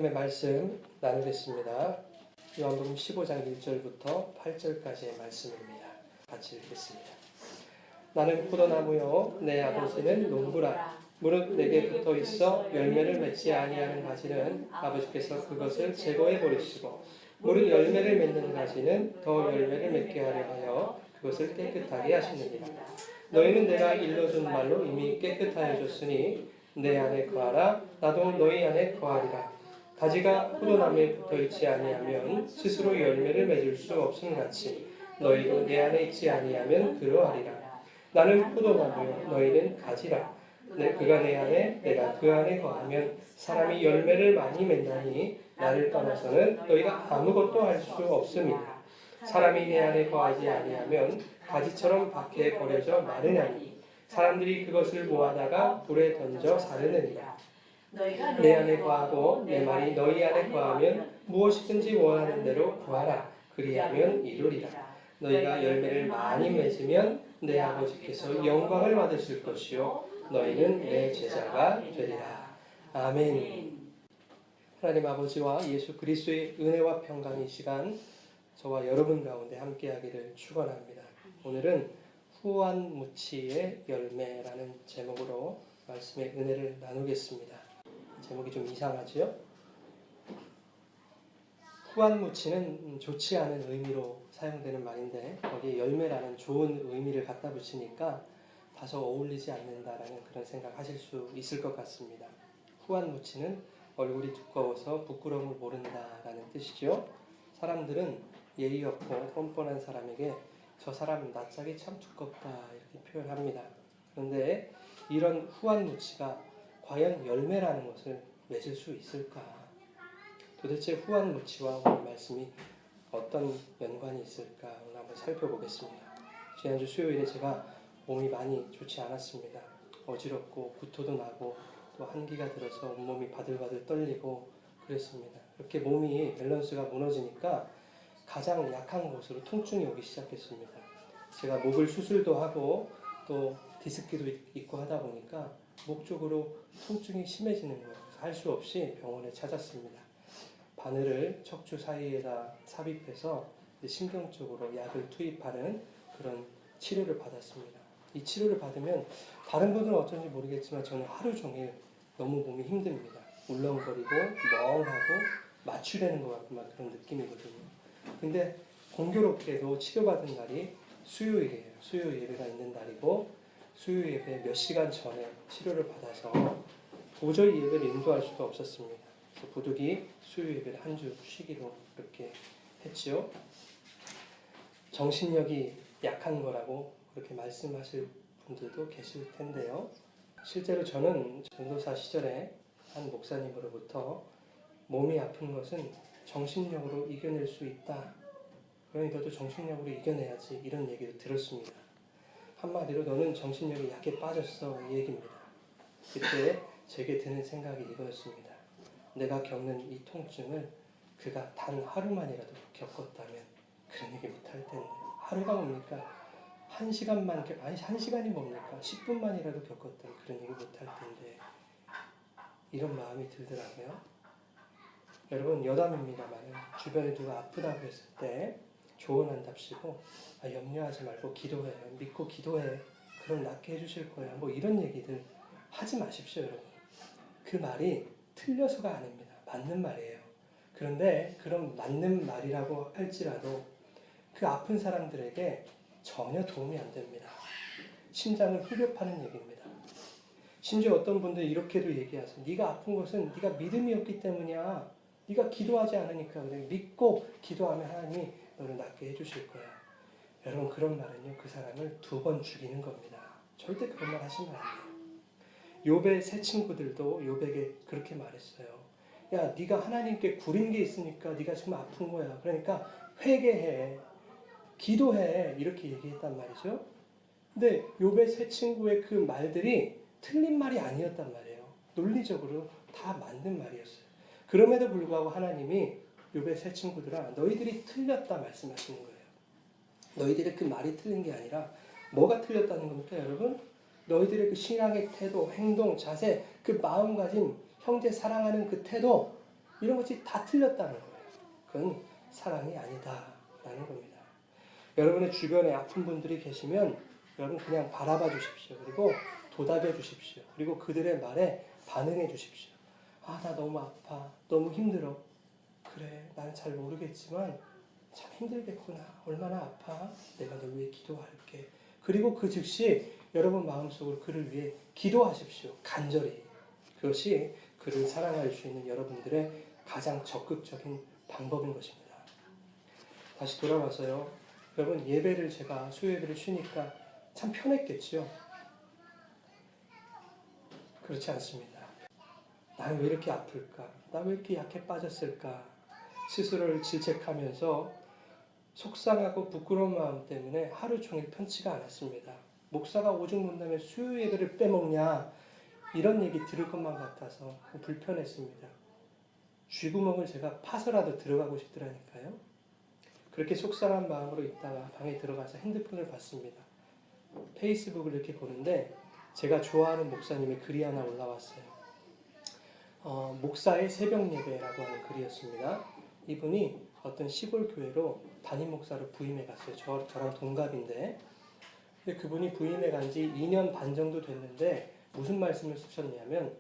하나님의 말씀 나누겠습니다. 요한복음 15장 1절부터 8절까지의 말씀입니다. 같이 읽겠습니다. 나는 포도나무요 내 아버지는 농부라. 무릇 내게 붙어 있어 열매를 맺지 아니하는 가지는 아버지께서 그것을 제거해 버리시고 무릇 열매를 맺는 가지는 더 열매를 맺게 하려 하여 그것을 깨끗하게 하시느니라. 너희는 내가 일러준 말로 이미 깨끗하여 졌으니 내 안에 거하라. 나도 너희 안에 거하리라. 가지가 포도나무에 붙어 있지 아니하면 스스로 열매를 맺을 수 없음 같이 너희도 내 안에 있지 아니하면 그러하리라. 나는 포도나무요 너희는 가지라. 그가 내 안에 내가 그 안에 거하면 사람이 열매를 많이 맺나니 나를 떠나서는 너희가 아무것도 할 수 없음이라. 사람이 내 안에 거하지 아니하면 가지처럼 밖에 버려져 마르나니 사람들이 그것을 모아다가 불에 던져 사르느니라. 내 안에 거하고 내 말이 너희 안에 거하면 무엇이든지 원하는 대로 구하라. 그리하면 이루리라. 너희가 열매를 많이 맺으면 내 아버지께서 영광을 받으실 것이요 너희는 내 제자가 되리라. 아멘. 하나님 아버지와 예수 그리스도의 은혜와 평강이 시간 저와 여러분 가운데 함께하기를 축원합니다. 오늘은 후한무치의 열매라는 제목으로 말씀의 은혜를 나누겠습니다. 제목이 좀 이상하지요? 후한무치는 좋지 않은 의미로 사용되는 말인데 거기에 열매라는 좋은 의미를 갖다 붙이니까 다소 어울리지 않는다라는 그런 생각하실 수 있을 것 같습니다. 후한무치는 얼굴이 두꺼워서 부끄러움을 모른다라는 뜻이죠. 사람들은 예의 없고 뻔뻔한 사람에게 저 사람 낯짝이 참 두껍다 이렇게 표현합니다. 그런데 이런 후한무치가 과연 열매라는 것을 맺을 수 있을까? 도대체 후한무치와 오늘 말씀이 어떤 연관이 있을까? 오늘 한번 살펴보겠습니다. 지난주 수요일에 제가 몸이 많이 좋지 않았습니다. 어지럽고 구토도 나고 또 한기가 들어서 온몸이 바들바들 떨리고 그랬습니다. 이렇게 몸이 밸런스가 무너지니까 가장 약한 곳으로 통증이 오기 시작했습니다. 제가 목을 수술도 하고 또 디스크도 있고 하다 보니까 목 쪽으로 통증이 심해지는 거예요. 할 수 없이 병원에 찾았습니다. 바늘을 척추 사이에다 삽입해서 신경 쪽으로 약을 투입하는 그런 치료를 받았습니다. 이 치료를 받으면 다른 분들은 어쩐지 모르겠지만 저는 하루 종일 너무 몸이 힘듭니다. 울렁거리고 멍하고 마취되는 것 같고 막 그런 느낌이거든요. 근데 공교롭게도 치료받은 날이 수요일이에요. 수요 예배가 있는 날이고 수요 예배 몇 시간 전에 치료를 받아서 도저히 예배를 인도할 수가 없었습니다. 그래서 부득이 수요 예배를 한 주 쉬기로 그렇게 했지요. 정신력이 약한 거라고 그렇게 말씀하실 분들도 계실 텐데요. 실제로 저는 전도사 시절에 한 목사님으로부터 몸이 아픈 것은 정신력으로 이겨낼 수 있다. 그러니 너도 정신력으로 이겨내야지 이런 얘기를 들었습니다. 한마디로 너는 정신력이 약해 빠졌어 이 얘기입니다. 그때 제게 드는 생각이 이거였습니다. 내가 겪는 이 통증을 그가 단 하루만이라도 겪었다면 그런 얘기 못할 텐데 하루가 뭡니까? 한 시간만, 아니 한 시간이 뭡니까? 10분만이라도 겪었다면 그런 얘기 못할 텐데 이런 마음이 들더라고요. 여러분 여담입니다만 주변에 누가 아프다고 했을 때 조언한답시고 염려하지 말고 기도해, 믿고 기도해, 그럼 낫게 해주실 거야 뭐 이런 얘기들 하지 마십시오. 여러분 그 말이 틀려서가 아닙니다. 맞는 말이에요. 그런데 그런 맞는 말이라고 할지라도 그 아픈 사람들에게 전혀 도움이 안 됩니다. 심장을 후벼 파는 얘기입니다. 심지어 어떤 분들이 이렇게도 얘기하세요. 네가 아픈 것은 네가 믿음이 없기 때문이야. 네가 기도하지 않으니까 그래. 믿고 기도하면 하나님이 너를 낫게 해주실 거야. 여러분 그런 말은요 그 사람을 2번 죽이는 겁니다. 절대 그런 말 하시면 안 돼요. 욥의 세 친구들도 욥에게 그렇게 말했어요. 야 네가 하나님께 구린 게 있으니까 네가 지금 아픈 거야. 그러니까 회개해. 기도해. 이렇게 얘기했단 말이죠. 근데 욥의 세 친구의 그 말들이 틀린 말이 아니었단 말이에요. 논리적으로 다 맞는 말이었어요. 그럼에도 불구하고 하나님이 욥의 세 친구들아 너희들이 틀렸다 말씀하시는 거예요. 너희들의 그 말이 틀린 게 아니라 뭐가 틀렸다는 겁니까 여러분? 너희들의 그 신앙의 태도, 행동, 자세, 그 마음가짐, 형제 사랑하는 그 태도 이런 것이 다 틀렸다는 거예요. 그건 사랑이 아니다라는 겁니다. 여러분의 주변에 아픈 분들이 계시면 여러분 그냥 바라봐 주십시오. 그리고 도답해 주십시오. 그리고 그들의 말에 반응해 주십시오. 아, 나 너무 아파. 너무 힘들어. 그래, 나는 잘 모르겠지만 참 힘들겠구나. 얼마나 아파. 내가 널 위해 기도할게. 그리고 그 즉시 여러분 마음속으로 그를 위해 기도하십시오. 간절히. 그것이 그를 사랑할 수 있는 여러분들의 가장 적극적인 방법인 것입니다. 다시 돌아와서요. 여러분 예배를 제가 수요예배를 쉬니까 참 편했겠죠. 그렇지 않습니다. 난 왜 이렇게 아플까? 나 왜 이렇게 약해 빠졌을까? 스스로를 질책하면서 속상하고 부끄러운 마음 때문에 하루 종일 편치가 않았습니다. 목사가 오죽 못나면 수요 예배를 빼먹냐 이런 얘기 들을 것만 같아서 불편했습니다. 쥐구멍을 제가 파서라도 들어가고 싶더라니까요. 그렇게 속상한 마음으로 있다가 방에 들어가서 핸드폰을 봤습니다. 페이스북을 이렇게 보는데 제가 좋아하는 목사님의 글이 하나 올라왔어요. 목사의 새벽 예배라고 하는 글이었습니다. 이분이 어떤 시골 교회로 담임 목사로 부임해 갔어요. 저랑 동갑인데. 근데 그분이 부임해 간 지 2년 반 정도 됐는데 무슨 말씀을 쓰셨냐면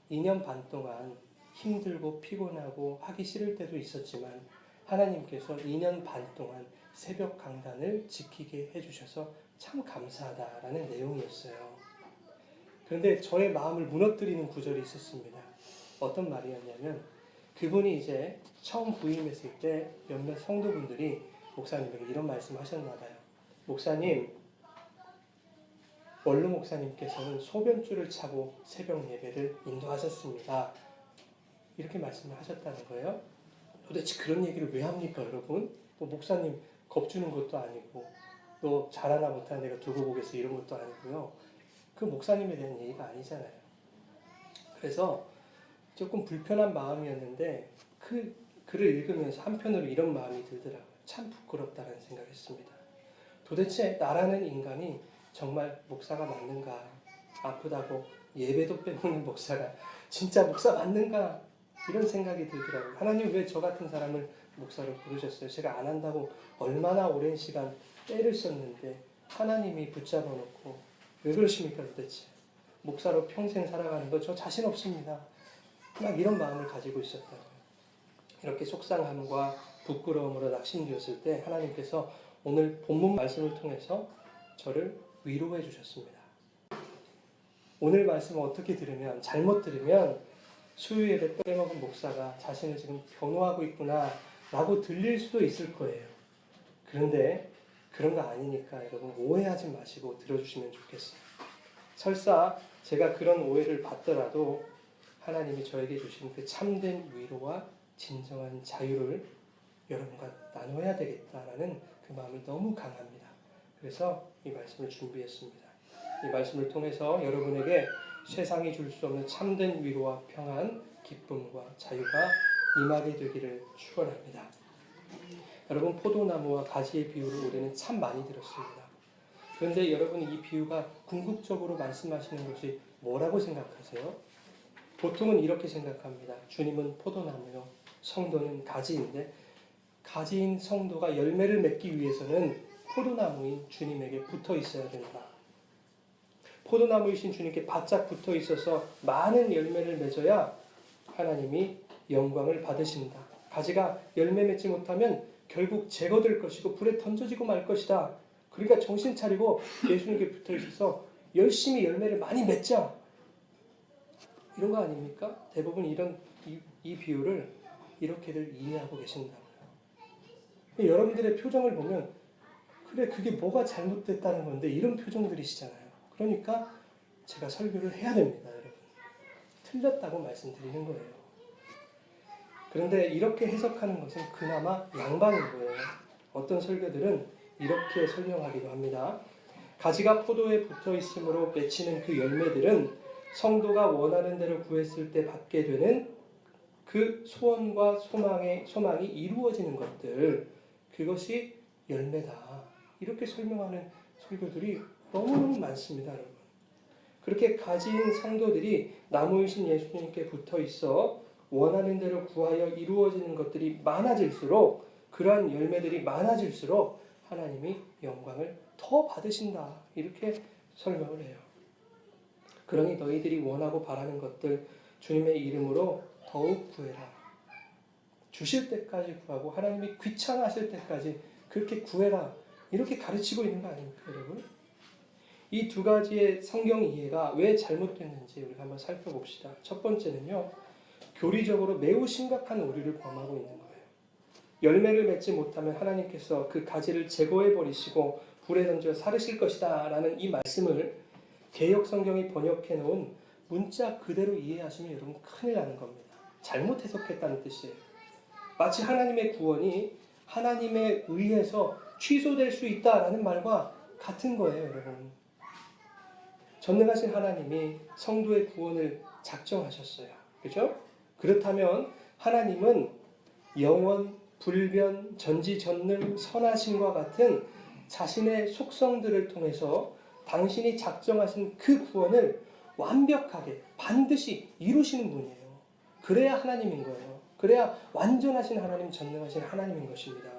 2년 반 동안 힘들고 피곤하고 하기 싫을 때도 있었지만 하나님께서 2년 반 동안 새벽 강단을 지키게 해주셔서 참 감사하다라는 내용이었어요. 그런데 저의 마음을 무너뜨리는 구절이 있었습니다. 어떤 말이었냐면 그분이 이제 처음 부임했을 때 몇몇 성도분들이 목사님에게 이런 말씀을 하셨나 봐요. 목사님, 원로 목사님께서는 소변줄을 차고 새벽 예배를 인도하셨습니다. 이렇게 말씀을 하셨다는 거예요. 도대체 그런 얘기를 왜 합니까, 여러분? 뭐 목사님 겁주는 것도 아니고 너 잘하나 못하나 내가 두고 보겠어 이런 것도 아니고요. 그 목사님에 대한 얘기가 아니잖아요. 그래서 조금 불편한 마음이었는데 그 글을 읽으면서 한편으로 이런 마음이 들더라고요. 참 부끄럽다는 생각했습니다. 도대체 나라는 인간이 정말 목사가 맞는가? 아프다고 예배도 빼먹는 목사가 진짜 목사 맞는가? 이런 생각이 들더라고요. 하나님 왜 저 같은 사람을 목사로 부르셨어요? 제가 안 한다고 얼마나 오랜 시간 때를 썼는데 하나님이 붙잡아 놓고 왜 그러십니까 도대체? 목사로 평생 살아가는 거 저 자신 없습니다. 막 이런 마음을 가지고 있었다고요. 이렇게 속상함과 부끄러움으로 낙심되었을 때 하나님께서 오늘 본문 말씀을 통해서 저를 위로해 주셨습니다. 오늘 말씀을 어떻게 들으면 잘못 들으면 수요일에 빼먹은 목사가 자신을 지금 변호하고 있구나 라고 들릴 수도 있을 거예요. 그런데 그런 거 아니니까 여러분 오해하지 마시고 들어주시면 좋겠어요. 설사 제가 그런 오해를 받더라도 하나님이 저에게 주신 그 참된 위로와 진정한 자유를 여러분과 나눠야 되겠다라는 그 마음이 너무 강합니다. 그래서 이 말씀을 준비했습니다. 이 말씀을 통해서 여러분에게 세상이 줄 수 없는 참된 위로와 평안, 기쁨과 자유가 임하게 되기를 축원합니다. 여러분 포도나무와 가지의 비유를 올해는 참 많이 들었습니다. 그런데 여러분이 이 비유가 궁극적으로 말씀하시는 것이 뭐라고 생각하세요? 보통은 이렇게 생각합니다. 주님은 포도나무요, 성도는 가지인데 가지인 성도가 열매를 맺기 위해서는 포도나무인 주님에게 붙어 있어야 된다. 포도나무이신 주님께 바짝 붙어 있어서 많은 열매를 맺어야 하나님이 영광을 받으신다. 가지가 열매 맺지 못하면 결국 제거될 것이고 불에 던져지고 말 것이다. 그러니까 정신 차리고 예수님께 붙어 있어서 열심히 열매를 많이 맺자. 이런 거 아닙니까? 대부분 이 비유를 이렇게들 이해하고 계신다고요. 여러분들의 표정을 보면 그래 그게 뭐가 잘못됐다는 건데 이런 표정들이시잖아요. 그러니까 제가 설교를 해야 됩니다, 여러분. 틀렸다고 말씀드리는 거예요. 그런데 이렇게 해석하는 것은 그나마 양반인 거예요. 어떤 설교들은 이렇게 설명하기도 합니다. 가지가 포도에 붙어 있으므로 맺히는 그 열매들은 성도가 원하는 대로 구했을 때 받게 되는 그 소원과 소망이 이루어지는 것들, 그것이 열매다. 이렇게 설명하는 설교들이 너무너무 많습니다, 여러분. 그렇게 가지인 성도들이 나무이신 예수님께 붙어 있어 원하는 대로 구하여 이루어지는 것들이 많아질수록, 그러한 열매들이 많아질수록 하나님이 영광을 더 받으신다. 이렇게 설명을 해요. 그러니 너희들이 원하고 바라는 것들 주님의 이름으로 더욱 구해라. 주실 때까지 구하고 하나님이 귀찮아하실 때까지 그렇게 구해라. 이렇게 가르치고 있는 거 아닙니까, 여러분? 이 두 가지의 성경 이해가 왜 잘못됐는지 우리가 한번 살펴봅시다. 첫 번째는요, 교리적으로 매우 심각한 오류를 범하고 있는 거예요. 열매를 맺지 못하면 하나님께서 그 가지를 제거해 버리시고 불에 던져 사르실 것이다 라는 이 말씀을 개역 성경이 번역해 놓은 문자 그대로 이해하시면 여러분 큰일 나는 겁니다. 잘못 해석했다는 뜻이에요. 마치 하나님의 구원이 하나님에 의해서 취소될 수 있다라는 말과 같은 거예요, 여러분. 전능하신 하나님이 성도의 구원을 작정하셨어요. 그죠? 그렇다면 하나님은 영원, 불변, 전지전능, 선하심과 같은 자신의 속성들을 통해서 당신이 작정하신 그 구원을 완벽하게 반드시 이루시는 분이에요. 그래야 하나님인 거예요. 그래야 완전하신 하나님, 전능하신 하나님인 것입니다.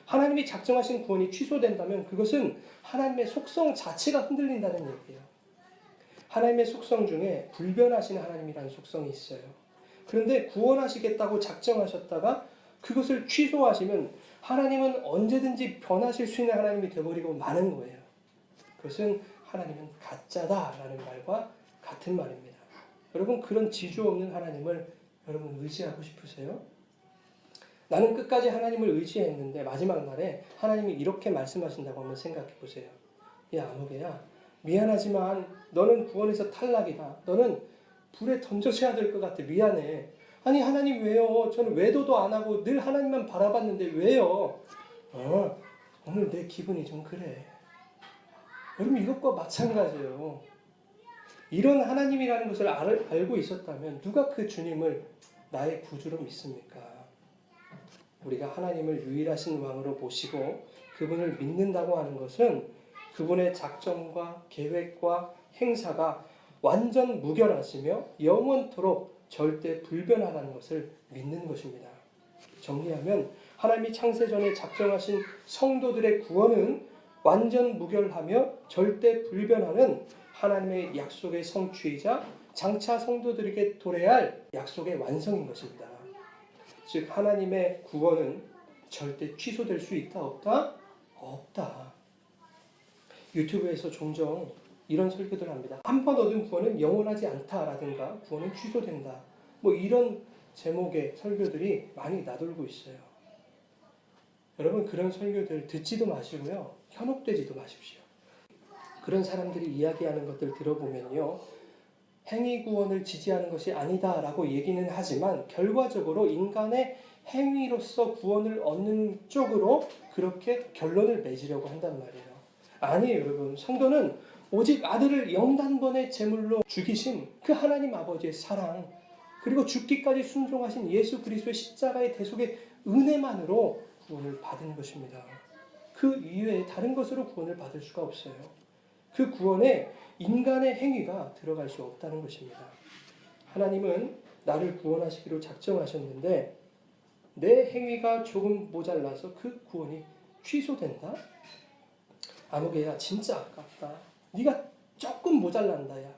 하나님이 작정하신 구원이 취소된다면 그것은 하나님의 속성 자체가 흔들린다는 얘기예요. 하나님의 속성 중에 불변하신 하나님이라는 속성이 있어요. 그런데 구원하시겠다고 작정하셨다가 그것을 취소하시면 하나님은 언제든지 변하실 수 있는 하나님이 되어버리고 마는 거예요. 그것은 하나님은 가짜다라는 말과 같은 말입니다. 여러분, 그런 지주 없는 하나님을 여러분 의지하고 싶으세요? 나는 끝까지 하나님을 의지했는데 마지막 날에 하나님이 이렇게 말씀하신다고 한번 생각해 보세요. 야, 아무개야, 미안하지만 너는 구원에서 탈락이다. 너는 불에 던져져야 될 것 같아. 미안해. 아니, 하나님 왜요? 저는 외도도 안 하고 늘 하나님만 바라봤는데 왜요? 오늘 내 기분이 좀 그래. 여러분, 이것과 마찬가지예요. 이런 하나님이라는 것을 알고 있었다면 누가 그 주님을 나의 구주로 믿습니까? 우리가 하나님을 유일하신 왕으로 모시고 그분을 믿는다고 하는 것은 그분의 작정과 계획과 행사가 완전 무결하시며 영원토록 절대 불변하다는 것을 믿는 것입니다. 정리하면 하나님이 창세전에 작정하신 성도들의 구원은 완전 무결하며 절대 불변하는 하나님의 약속의 성취이자 장차 성도들에게 도래할 약속의 완성인 것입니다. 즉 하나님의 구원은 절대 취소될 수 있다 없다? 없다. 유튜브에서 종종 이런 설교들 합니다. 한 번 얻은 구원은 영원하지 않다라든가 구원은 취소된다. 뭐 이런 제목의 설교들이 많이 나돌고 있어요. 여러분, 그런 설교들 듣지도 마시고요. 현혹되지도 마십시오. 그런 사람들이 이야기하는 것들 들어보면요. 행위 구원을 지지하는 것이 아니다라고 얘기는 하지만 결과적으로 인간의 행위로서 구원을 얻는 쪽으로 그렇게 결론을 맺으려고 한단 말이에요. 아니에요, 여러분. 성도는 오직 아들을 영단번의 제물로 죽이신 그 하나님 아버지의 사랑, 그리고 죽기까지 순종하신 예수 그리스도의 십자가의 대속의 은혜만으로 구원을 받은 것입니다. 그 이외에 다른 것으로 구원을 받을 수가 없어요. 그 구원에 인간의 행위가 들어갈 수 없다는 것입니다. 하나님은 나를 구원하시기로 작정하셨는데 내 행위가 조금 모자라서 그 구원이 취소된다? 아무개야, 진짜 아깝다. 네가 조금 모자란다. 야,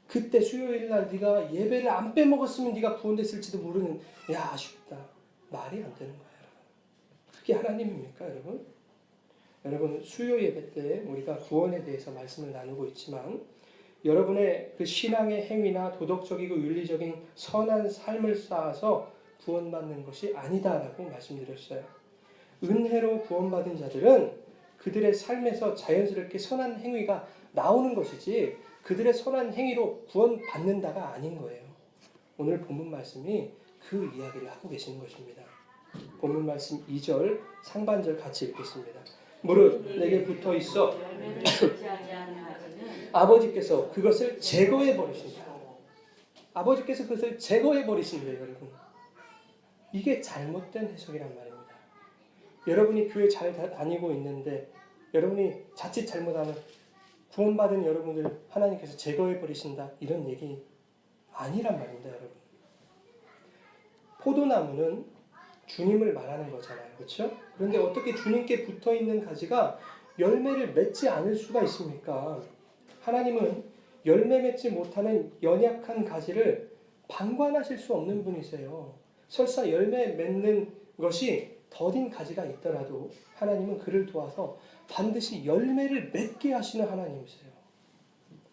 그때 수요일 날 네가 예배를 안 빼먹었으면 네가 구원됐을지도 모르는, 야, 아쉽다. 말이 안 되는 거야, 여러분. 그게 하나님입니까, 여러분? 여러분, 수요 예배 때 우리가 구원에 대해서 말씀을 나누고 있지만 여러분의 그 신앙의 행위나 도덕적이고 윤리적인 선한 삶을 쌓아서 구원받는 것이 아니다라고 말씀드렸어요. 은혜로 구원받은 자들은 그들의 삶에서 자연스럽게 선한 행위가 나오는 것이지 그들의 선한 행위로 구원받는다가 아닌 거예요. 오늘 본문 말씀이 그 이야기를 하고 계시는 것입니다. 본문 말씀 2절 상반절 같이 읽겠습니다. 무릇 내게 붙어 있어 아버지께서 그것을 제거해 버리신다. 아버지께서 그것을 제거해 버리신대요, 여러분. 이게 잘못된 해석이란 말입니다. 여러분이 교회 잘 다니고 있는데 여러분이 자칫 잘못하면 구원받은 여러분들 하나님께서 제거해 버리신다, 이런 얘기 아니란 말입니다, 여러분. 포도나무는 주님을 말하는 거잖아요. 그렇죠? 그런데 어떻게 주님께 붙어있는 가지가 열매를 맺지 않을 수가 있습니까? 하나님은 열매 맺지 못하는 연약한 가지를 방관하실 수 없는 분이세요. 설사 열매 맺는 것이 더딘 가지가 있더라도 하나님은 그를 도와서 반드시 열매를 맺게 하시는 하나님이세요.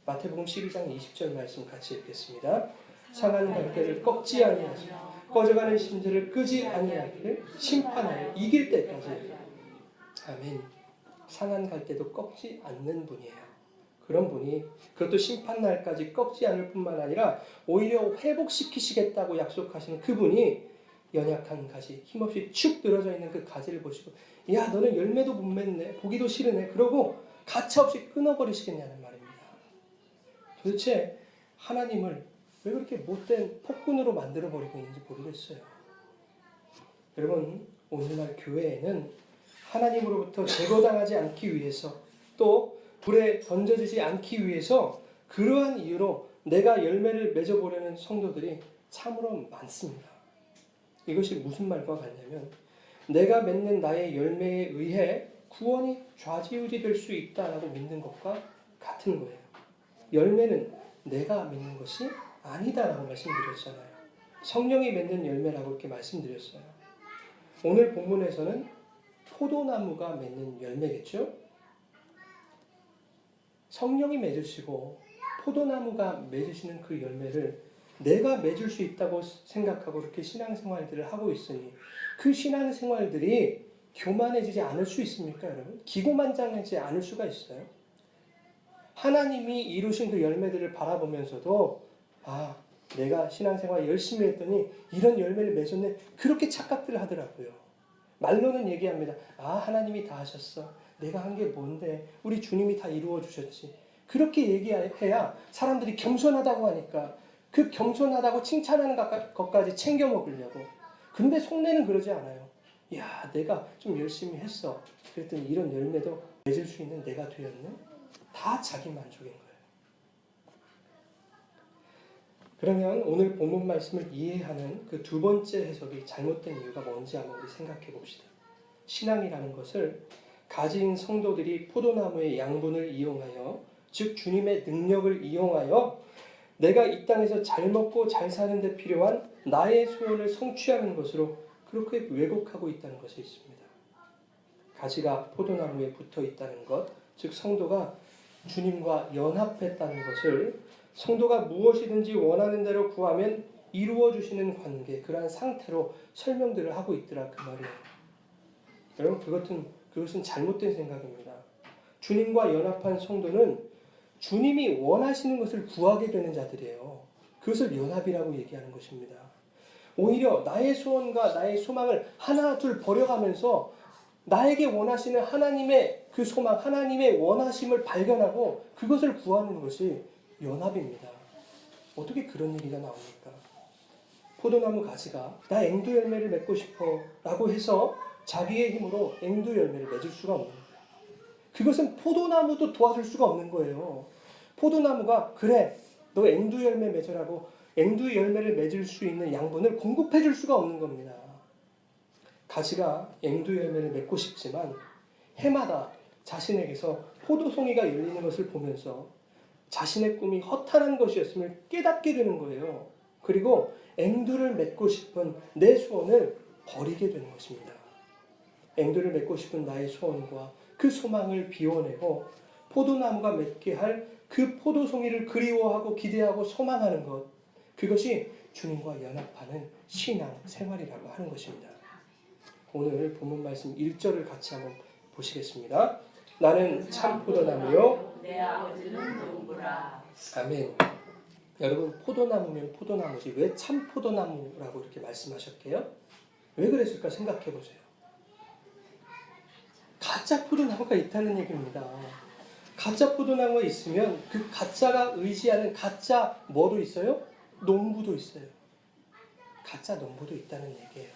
마태복음 12장 20절 말씀 같이 읽겠습니다. 상한 갈대를 꺾지 아니하시고 꺼져가는 심지를 끄지 아니하기를 심판하여 이길 때까지. 아멘. 상한 갈대도 꺾지 않는 분이에요. 그런 분이 그것도 심판날까지 꺾지 않을 뿐만 아니라 오히려 회복시키시겠다고 약속하시는 그분이 연약한 가지, 힘없이 축 늘어져 있는 그 가지를 보시고 야 너는 열매도 못 맺네, 보기도 싫으네, 그러고 가차없이 끊어버리시겠냐는 말입니다. 도대체 하나님을 왜 그렇게 못된 폭군으로 만들어버리고 있는지 모르겠어요. 여러분, 오늘날 교회에는 하나님으로부터 제거당하지 않기 위해서 또 불에 던져지지 않기 위해서 그러한 이유로 내가 열매를 맺어보려는 성도들이 참으로 많습니다. 이것이 무슨 말과 같냐면 내가 맺는 나의 열매에 의해 구원이 좌지우지 될 수 있다라고 믿는 것과 같은 거예요. 열매는 내가 맺는 것이 아니다라고 말씀드렸잖아요. 성령이 맺는 열매라고 이렇게 말씀드렸어요. 오늘 본문에서는 포도나무가 맺는 열매겠죠? 성령이 맺으시고 포도나무가 맺으시는 그 열매를 내가 맺을 수 있다고 생각하고 이렇게 신앙생활들을 하고 있으니 그 신앙생활들이 교만해지지 않을 수 있습니까, 여러분? 기고만장하지 않을 수가 있어요. 하나님이 이루신 그 열매들을 바라보면서도 아, 내가 신앙생활 열심히 했더니 이런 열매를 맺었네, 그렇게 착각들을 하더라고요. 말로는 얘기합니다. 아, 하나님이 다 하셨어. 내가 한 게 뭔데, 우리 주님이 다 이루어 주셨지. 그렇게 얘기해야 사람들이 겸손하다고 하니까 그 겸손하다고 칭찬하는 것까지 챙겨 먹으려고. 근데 속내는 그러지 않아요. 야, 내가 좀 열심히 했어. 그랬더니 이런 열매도 맺을 수 있는 내가 되었네. 다 자기 만족인 거예요. 그러면 오늘 본문 말씀을 이해하는 그 두 번째 해석이 잘못된 이유가 뭔지 한번 우리 생각해 봅시다. 신앙이라는 것을 가진 성도들이 포도나무의 양분을 이용하여, 즉 주님의 능력을 이용하여 내가 이 땅에서 잘 먹고 잘 사는 데 필요한 나의 소원을 성취하는 것으로 그렇게 왜곡하고 있다는 것이 있습니다. 가지가 포도나무에 붙어 있다는 것, 즉 성도가 주님과 연합했다는 것을, 성도가 무엇이든지 원하는 대로 구하면 이루어 주시는 관계, 그러한 상태로 설명들을 하고 있더라 그 말이에요. 여러분, 그것은 잘못된 생각입니다. 주님과 연합한 성도는 주님이 원하시는 것을 구하게 되는 자들이에요. 그것을 연합이라고 얘기하는 것입니다. 오히려 나의 소원과 나의 소망을 하나 둘 버려가면서 나에게 원하시는 하나님의 그 소망, 하나님의 원하심을 발견하고 그것을 구하는 것이 연합입니다. 어떻게 그런 얘기가 나옵니까? 포도나무 가지가 나 앵두 열매를 맺고 싶어 라고 해서 자기의 힘으로 앵두 열매를 맺을 수가 없는 거예요. 그것은 포도나무도 도와줄 수가 없는 거예요. 포도나무가 그래 너 앵두 열매 맺으라고 앵두 열매를 맺을 수 있는 양분을 공급해 줄 수가 없는 겁니다. 가지가 앵두 열매를 맺고 싶지만 해마다 자신에게서 포도송이가 열리는 것을 보면서 자신의 꿈이 허탄한 것이었음을 깨닫게 되는 거예요. 그리고 앵두를 맺고 싶은 내 소원을 버리게 되는 것입니다. 앵두를 맺고 싶은 나의 소원과 그 소망을 비워내고 포도나무가 맺게 할 그 포도송이를 그리워하고 기대하고 소망하는 것, 그것이 주님과 연합하는 신앙 생활이라고 하는 것입니다. 오늘 본문 말씀 1절을 같이 한번 보시겠습니다. 나는 참 포도나무요 내 아버지는 농부라. 아멘. 여러분, 포도나무면 포도나무지 왜 참 포도나무라고 이렇게 말씀하셨게요? 왜 그랬을까 생각해 보세요. 가짜 포도나무가 있다는 얘기입니다. 가짜 포도나무가 있으면 그 가짜가 의지하는 가짜 뭐도 있어요? 농부도 있어요. 가짜 농부도 있다는 얘기예요.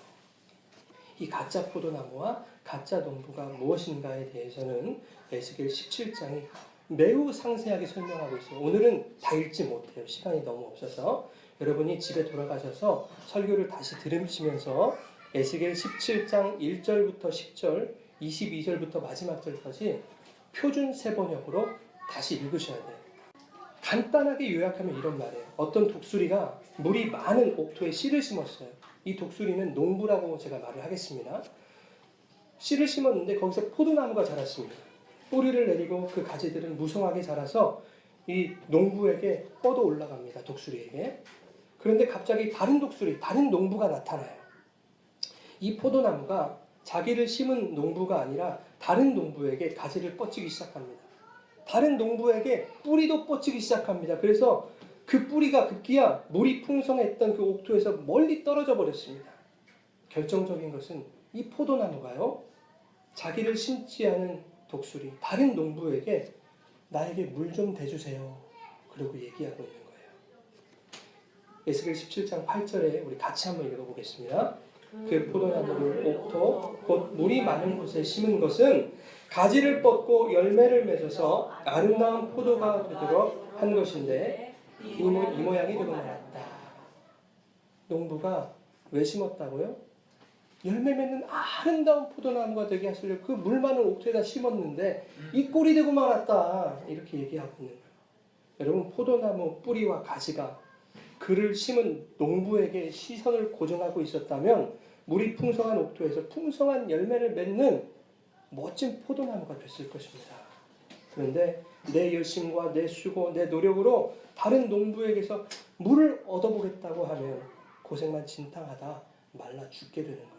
이 가짜 포도나무와 가짜 농부가 무엇인가에 대해서는 에스겔 17장이 매우 상세하게 설명하고 있어요. 오늘은 다 읽지 못해요. 시간이 너무 없어서. 여러분이 집에 돌아가셔서 설교를 다시 들으시면서 에스겔 17장 1절부터 10절, 22절부터 마지막 절까지 표준 세번역으로 다시 읽으셔야 돼요. 간단하게 요약하면 이런 말이에요. 어떤 독수리가 물이 많은 옥토에 씨를 심었어요. 이 독수리는 농부라고 제가 말을 하겠습니다. 씨를 심었는데 거기서 포도나무가 자랐습니다. 뿌리를 내리고 그 가지들은 무성하게 자라서 이 농부에게 뻗어 올라갑니다. 독수리에게. 그런데 갑자기 다른 독수리, 다른 농부가 나타나요. 이 포도나무가 자기를 심은 농부가 아니라 다른 농부에게 가지를 뻗치기 시작합니다. 다른 농부에게 뿌리도 뻗치기 시작합니다. 그래서 그 뿌리가 급기야 물이 풍성했던 그 옥토에서 멀리 떨어져 버렸습니다. 결정적인 것은 이 포도나무가요, 자기를 심지 않은 독수리, 다른 농부에게 나에게 물 좀 대주세요. 그러고 얘기하고 있는 거예요. 에스겔 17장 8절에 우리 같이 한번 읽어보겠습니다. 그 포도나무를 옥토, 곧 물이 많은 곳에 심은 것은 가지를 뻗고 열매를 맺어서 아름다운 포도가 되도록 한 것인데 이 모양이 되고 말았다. 농부가 왜 심었다고요? 열매 맺는 아름다운 포도나무가 되게 하시려고 그 물 많은 옥토에다 심었는데 이 꼴이 되고 말았다. 이렇게 얘기하고 있는 거예요. 여러분, 포도나무 뿌리와 가지가 그를 심은 농부에게 시선을 고정하고 있었다면 물이 풍성한 옥토에서 풍성한 열매를 맺는 멋진 포도나무가 됐을 것입니다. 그런데 내 열심과 내 수고, 내 노력으로 다른 농부에게서 물을 얻어보겠다고 하면 고생만 진탕하다 말라 죽게 되는 거예요.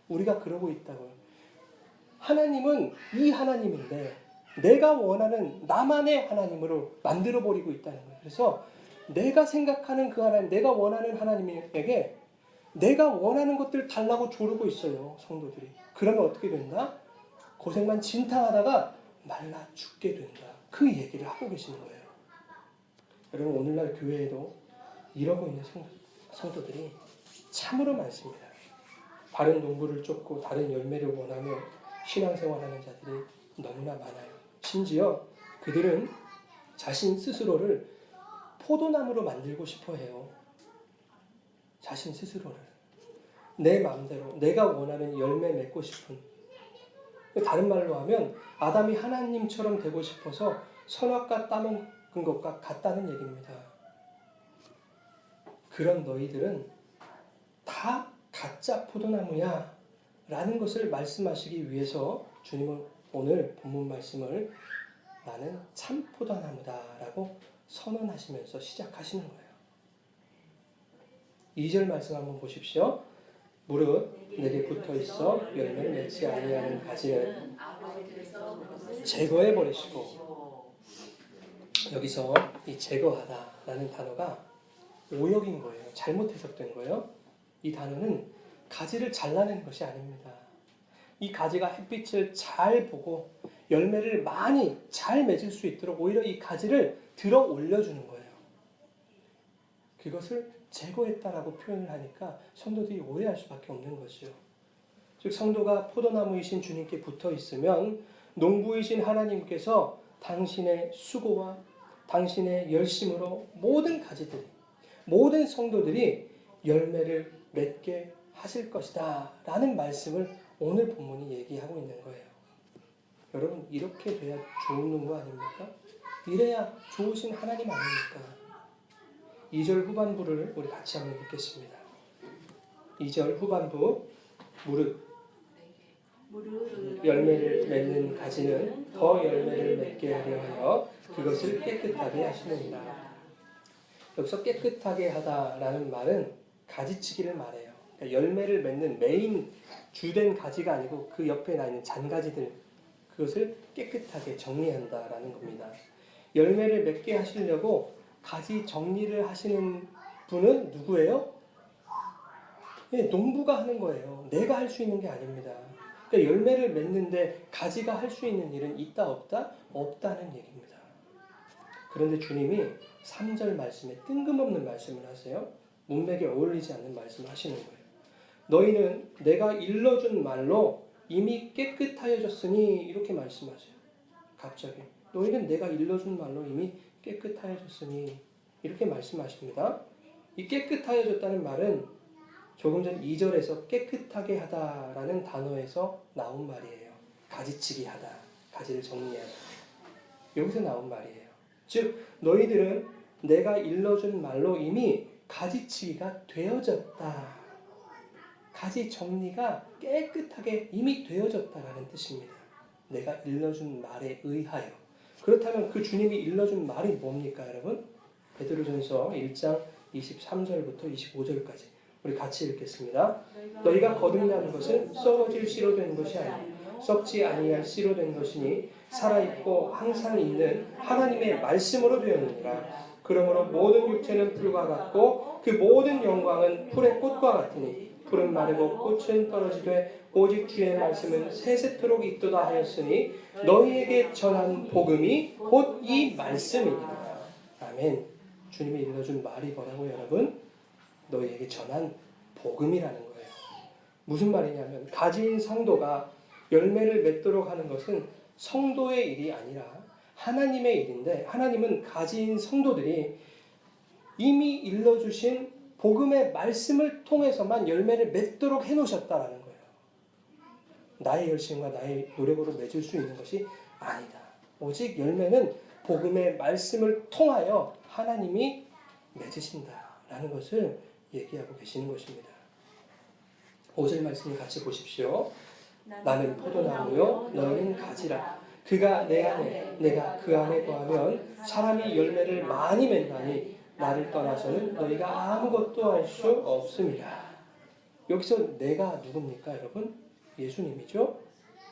우리가 그러고 있다고요. 하나님은 이 하나님인데 내가 원하는 나만의 하나님으로 만들어버리고 있다는 거예요. 그래서 내가 생각하는 그 하나님, 내가 원하는 하나님에게 내가 원하는 것들 달라고 조르고 있어요. 성도들이. 그러면 어떻게 된다? 고생만 진탕하다가 말라 죽게 된다. 그 얘기를 하고 계시는 거예요. 여러분, 오늘날 교회에도 이러고 있는 성도들이 참으로 많습니다. 다른 농부를 쫓고 다른 열매를 원하며 신앙생활하는 자들이 너무나 많아요. 심지어 그들은 자신 스스로를 포도나무로 만들고 싶어 해요. 자신 스스로를. 내 마음대로 내가 원하는 열매 맺고 싶은, 다른 말로 하면 아담이 하나님처럼 되고 싶어서 선악과 따먹은 것과 같다는 얘기입니다. 그런 너희들은 다 가짜 포도나무야 라는 것을 말씀하시기 위해서 주님은 오늘 본문 말씀을 나는 참 포도나무다 라고 선언하시면서 시작하시는 거예요. 2절 말씀 한번 보십시오. 무릇 내게 붙어있어 열매를 맺지 아니하는 가지는 제거해 버리시고, 여기서 이 제거하다라는 단어가 오역인 거예요. 잘못 해석된 거예요. 이 단어는 가지를 잘라내는 것이 아닙니다. 이 가지가 햇빛을 잘 보고 열매를 많이 잘 맺을 수 있도록 오히려 이 가지를 들어 올려주는 거예요. 그것을 제거했다라고 표현을 하니까 성도들이 오해할 수밖에 없는 거죠. 즉, 성도가 포도나무이신 주님께 붙어 있으면 농부이신 하나님께서 당신의 수고와 당신의 열심으로 모든 가지들이, 모든 성도들이 열매를 맺게 하실 것이다 라는 말씀을 오늘 본문이 얘기하고 있는 거예요. 여러분, 이렇게 돼야 좋은 거 아닙니까? 이래야 좋으신 하나님 아닙니까? 2절 후반부를 우리 같이 한번 읽겠습니다. 2절 후반부. 무릇 열매를 맺는 가지는 더 열매를 맺게 하려 하여 그것을 깨끗하게 하시느니라. 여기서 깨끗하게 하다라는 말은 가지치기를 말해요. 그러니까 열매를 맺는 메인 주된 가지가 아니고 그 옆에 나 있는 잔가지들, 그것을 깨끗하게 정리한다라는 겁니다. 열매를 맺게 하시려고 가지 정리를 하시는 분은 누구예요? 예, 농부가 하는 거예요. 내가 할 수 있는 게 아닙니다. 그러니까 열매를 맺는데 가지가 할 수 있는 일은 있다 없다? 없다는 얘기입니다. 그런데 주님이 3절 말씀에 뜬금없는 말씀을 하세요. 문맥에 어울리지 않는 말씀을 하시는 거예요. 너희는 내가 일러준 말로 이미 깨끗하여졌으니, 이렇게 말씀하세요. 갑자기 너희는 내가 일러준 말로 이미 깨끗하여졌으니, 이렇게 말씀하십니다. 이 깨끗하여졌다는 말은 조금 전 2절에서 깨끗하게 하다라는 단어에서 나온 말이에요. 가지치기 하다, 가지를 정리하다. 여기서 나온 말이에요. 즉 너희들은 내가 일러준 말로 이미 가지치기가 되어졌다. 가지 정리가 깨끗하게 이미 되어졌다라는 뜻입니다. 내가 일러준 말에 의하여. 그렇다면 그 주님이 일러준 말이 뭡니까 여러분? 베드로전서 1장 23절부터 25절까지 우리 같이 읽겠습니다. 너희가 거듭난 것은 썩어질 씨로 된 것이 아니요 썩지 아니할 씨로 된 것이니 살아있고 항상 있는 하나님의 말씀으로 되었느니라. 그러므로 모든 육체는 풀과 같고 그 모든 영광은 풀의 꽃과 같으니 풀은 마르고 꽃은 떨어지되 오직 주의 말씀은 세세토록 있도다 하였으니 너희에게 전한 복음이 곧 이 말씀이니라. 아멘. 주님이 일러준 말이 뭐라고 여러분? 너희에게 전한 복음이라는 거예요. 무슨 말이냐면 가지인 성도가 열매를 맺도록 하는 것은 성도의 일이 아니라 하나님의 일인데 하나님은 가지인 성도들이 이미 일러주신 복음의 말씀을 통해서만 열매를 맺도록 해놓으셨다라는 거예요. 나의 열심과 나의 노력으로 맺을 수 있는 것이 아니다. 오직 열매는 복음의 말씀을 통하여 하나님이 맺으신다라는 것을 얘기하고 계시는 것입니다. 5절 말씀을 같이 보십시오. 나는 포도나무요 너희는 가지라. 그가 내 안에 내가 그 안에 거하면 사람이 열매를 많이 맺나니 나를 떠나서는 너희가 아무것도 할 수 없습니다. 여기서 내가 누굽니까 여러분? 예수님이죠.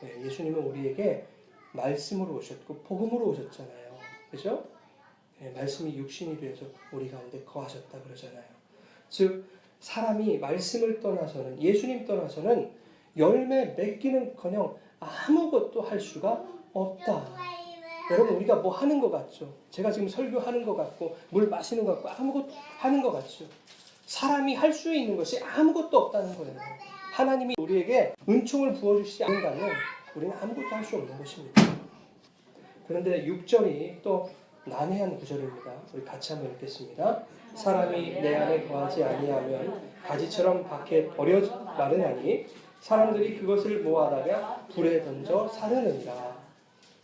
네, 예수님은 우리에게 말씀으로 오셨고 복음으로 오셨잖아요. 그죠? 네, 말씀이 육신이 되어서 우리 가운데 거하셨다 그러잖아요. 즉 사람이 말씀을 떠나서는 예수님 떠나서는 열매 맺기는커녕 아무것도 할 수가 없다. 여러분 우리가 뭐 하는 것 같죠? 제가 지금 설교하는 것 같고 물 마시는 것 같고 아무것도 하는 것 같죠? 사람이 할 수 있는 것이 아무것도 없다는 거예요. 하나님이 우리에게 은총을 부어주시지 않는다면 우리는 아무것도 할 수 없는 것입니다. 그런데 6절이 또 난해한 구절입니다. 우리 같이 한번 읽겠습니다. 사람이 내 안에 거하지 아니하면 가지처럼 밖에 버려 마르나니 사람들이 그것을 모아다가 불에 던져 사르느니라.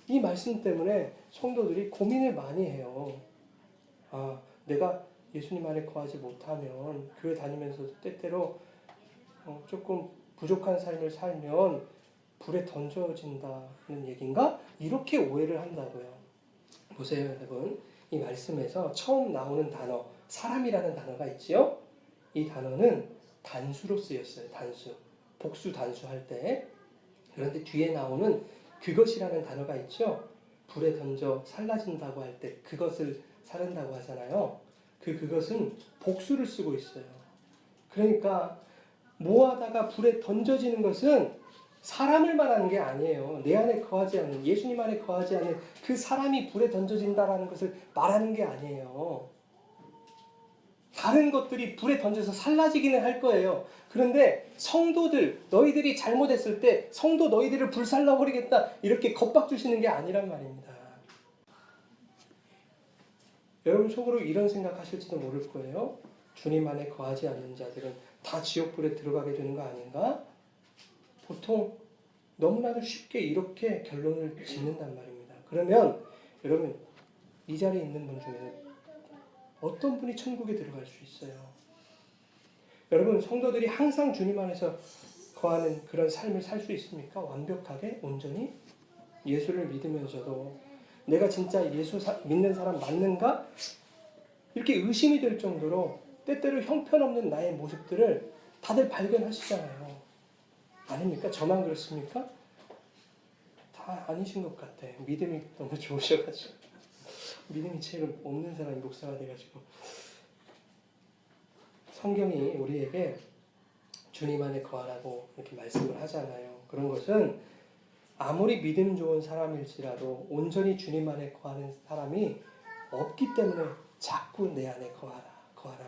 이 말씀 때문에 성도들이 고민을 많이 해요. 내가 예수님 안에 거하지 못하면 교회 다니면서도 때때로 조금 부족한 삶을 살면 불에 던져진다는 얘기인가? 이렇게 오해를 한다고요. 보세요 여러분. 이 말씀에서 처음 나오는 단어 사람이라는 단어가 있지요. 이 단어는 단수로 쓰였어요. 단수. 복수 단수할 때. 그런데 뒤에 나오는 그것이라는 단어가 있죠. 불에 던져 살라진다고 할 때 그것을 사른다고 하잖아요. 그것은 복수를 쓰고 있어요. 그러니까 모아다가 불에 던져지는 것은 사람을 말하는 게 아니에요. 내 안에 거하지 않는 예수님 안에 거하지 않는 그 사람이 불에 던져진다라는 것을 말하는 게 아니에요. 다른 것들이 불에 던져서 살라지기는 할 거예요. 그런데 성도들 너희들이 잘못했을 때 성도 너희들을 불살라버리겠다 이렇게 겁박 주시는 게 아니란 말입니다. 여러분 속으로 이런 생각하실지도 모를 거예요. 주님 안에 거하지 않는 자들은 다 지옥불에 들어가게 되는 거 아닌가? 보통 너무나도 쉽게 이렇게 결론을 짓는단 말입니다. 그러면 여러분 이 자리에 있는 분 중에 어떤 분이 천국에 들어갈 수 있어요? 여러분 성도들이 항상 주님 안에서 거하는 그런 삶을 살 수 있습니까? 완벽하게 온전히 예수를 믿으면서도 내가 진짜 예수 믿는 사람 맞는가? 이렇게 의심이 될 정도로 때때로 형편없는 나의 모습들을 다들 발견하시잖아요. 아닙니까? 저만 그렇습니까? 다 아니신 것 같아. 믿음이 너무 좋으셔가지고 믿음이 제일 없는 사람이 목사가 돼가지고 성경이 우리에게 주님 안에 거하라고 이렇게 말씀을 하잖아요. 그런 것은 아무리 믿음 좋은 사람일지라도 온전히 주님 안에 거하는 사람이 없기 때문에 자꾸 내 안에 거하라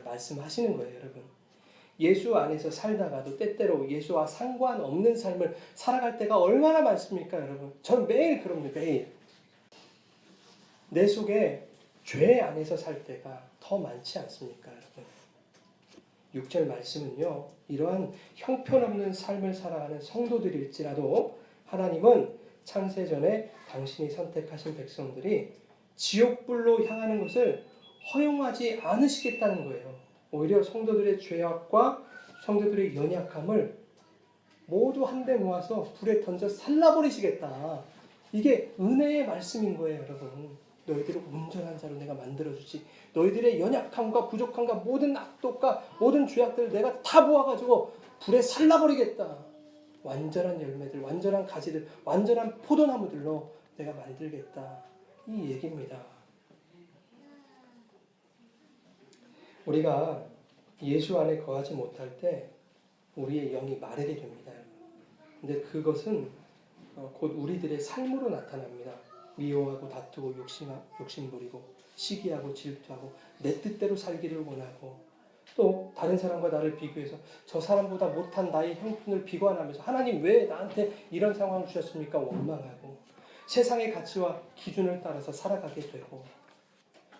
말씀하시는 거예요, 여러분. 예수 안에서 살다가도 때때로 예수와 상관없는 삶을 살아갈 때가 얼마나 많습니까, 여러분? 전 매일 그럽니다, 매일. 내 속에 죄 안에서 살 때가 더 많지 않습니까, 여러분? 6절 말씀은요, 이러한 형편없는 삶을 살아가는 성도들일지라도 하나님은 창세전에 당신이 선택하신 백성들이 지옥불로 향하는 것을 허용하지 않으시겠다는 거예요. 오히려 성도들의 죄악과 성도들의 연약함을 모두 한데 모아서 불에 던져 살라버리시겠다. 이게 은혜의 말씀인 거예요, 여러분. 너희들을 온전한 자로 내가 만들어주지. 너희들의 연약함과 부족함과 모든 악독과 모든 죄악들을 내가 다 모아가지고 불에 살라버리겠다. 완전한 열매들, 완전한 가지들, 완전한 포도나무들로 내가 만들겠다. 이 얘기입니다. 우리가 예수 안에 거하지 못할 때 우리의 영이 마르게 됩니다. 근데 그것은 곧 우리들의 삶으로 나타납니다. 미워하고 다투고 욕심 부리고 시기하고 질투하고 내 뜻대로 살기를 원하고 또 다른 사람과 나를 비교해서 저 사람보다 못한 나의 형편을 비관하면서 하나님 왜 나한테 이런 상황을 주셨습니까? 원망하고 세상의 가치와 기준을 따라서 살아가게 되고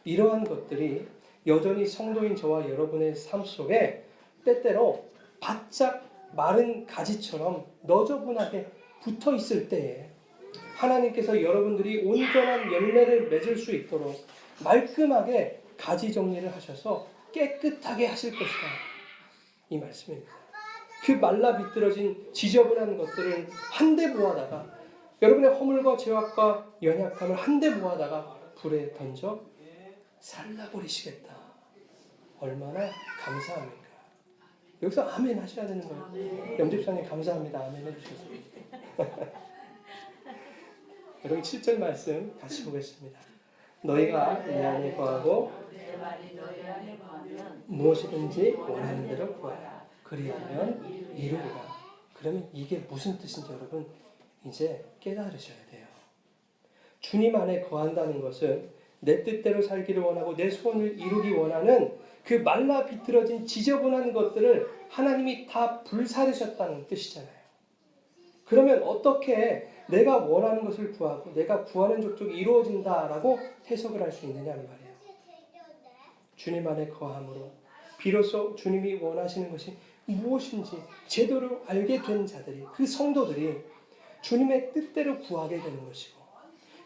이러한 것들이 여전히 성도인 저와 여러분의 삶 속에 때때로 바짝 마른 가지처럼 너저분하게 붙어 있을 때에 하나님께서 여러분들이 온전한 열매를 맺을 수 있도록 말끔하게 가지 정리를 하셔서 깨끗하게 하실 것이다. 이 말씀입니다. 그 말라 비틀어진 지저분한 것들을 한데 모아다가 여러분의 허물과 죄악과 연약함을 한데 모아다가 불에 던져 살라버리시겠다. 얼마나 감사합니까? 여기서 아멘 하셔야 되는 거예요. 염집사님 감사합니다. 아멘 해주셔서. 여러분 7절 말씀 같이 보겠습니다. 너희가 내 안에 거하고 내 말이 너희 안에 거하면 무엇이든지 원하는 대로 구하라. 그리하면 이루리라. 그러면 이게 무슨 뜻인지 여러분 이제 깨달으셔야 돼요. 주님 안에 거한다는 것은 내 뜻대로 살기를 원하고 내 소원을 이루기 원하는 그 말라 비틀어진 지저분한 것들을 하나님이 다 불사르셨다는 뜻이잖아요. 그러면 어떻게 내가 원하는 것을 구하고 내가 구하는 족족이 이루어진다라고 해석을 할 수 있느냐 말이에요. 주님 안에 거함으로 비로소 주님이 원하시는 것이 무엇인지 제대로 알게 된 자들이 그 성도들이 주님의 뜻대로 구하게 되는 것이고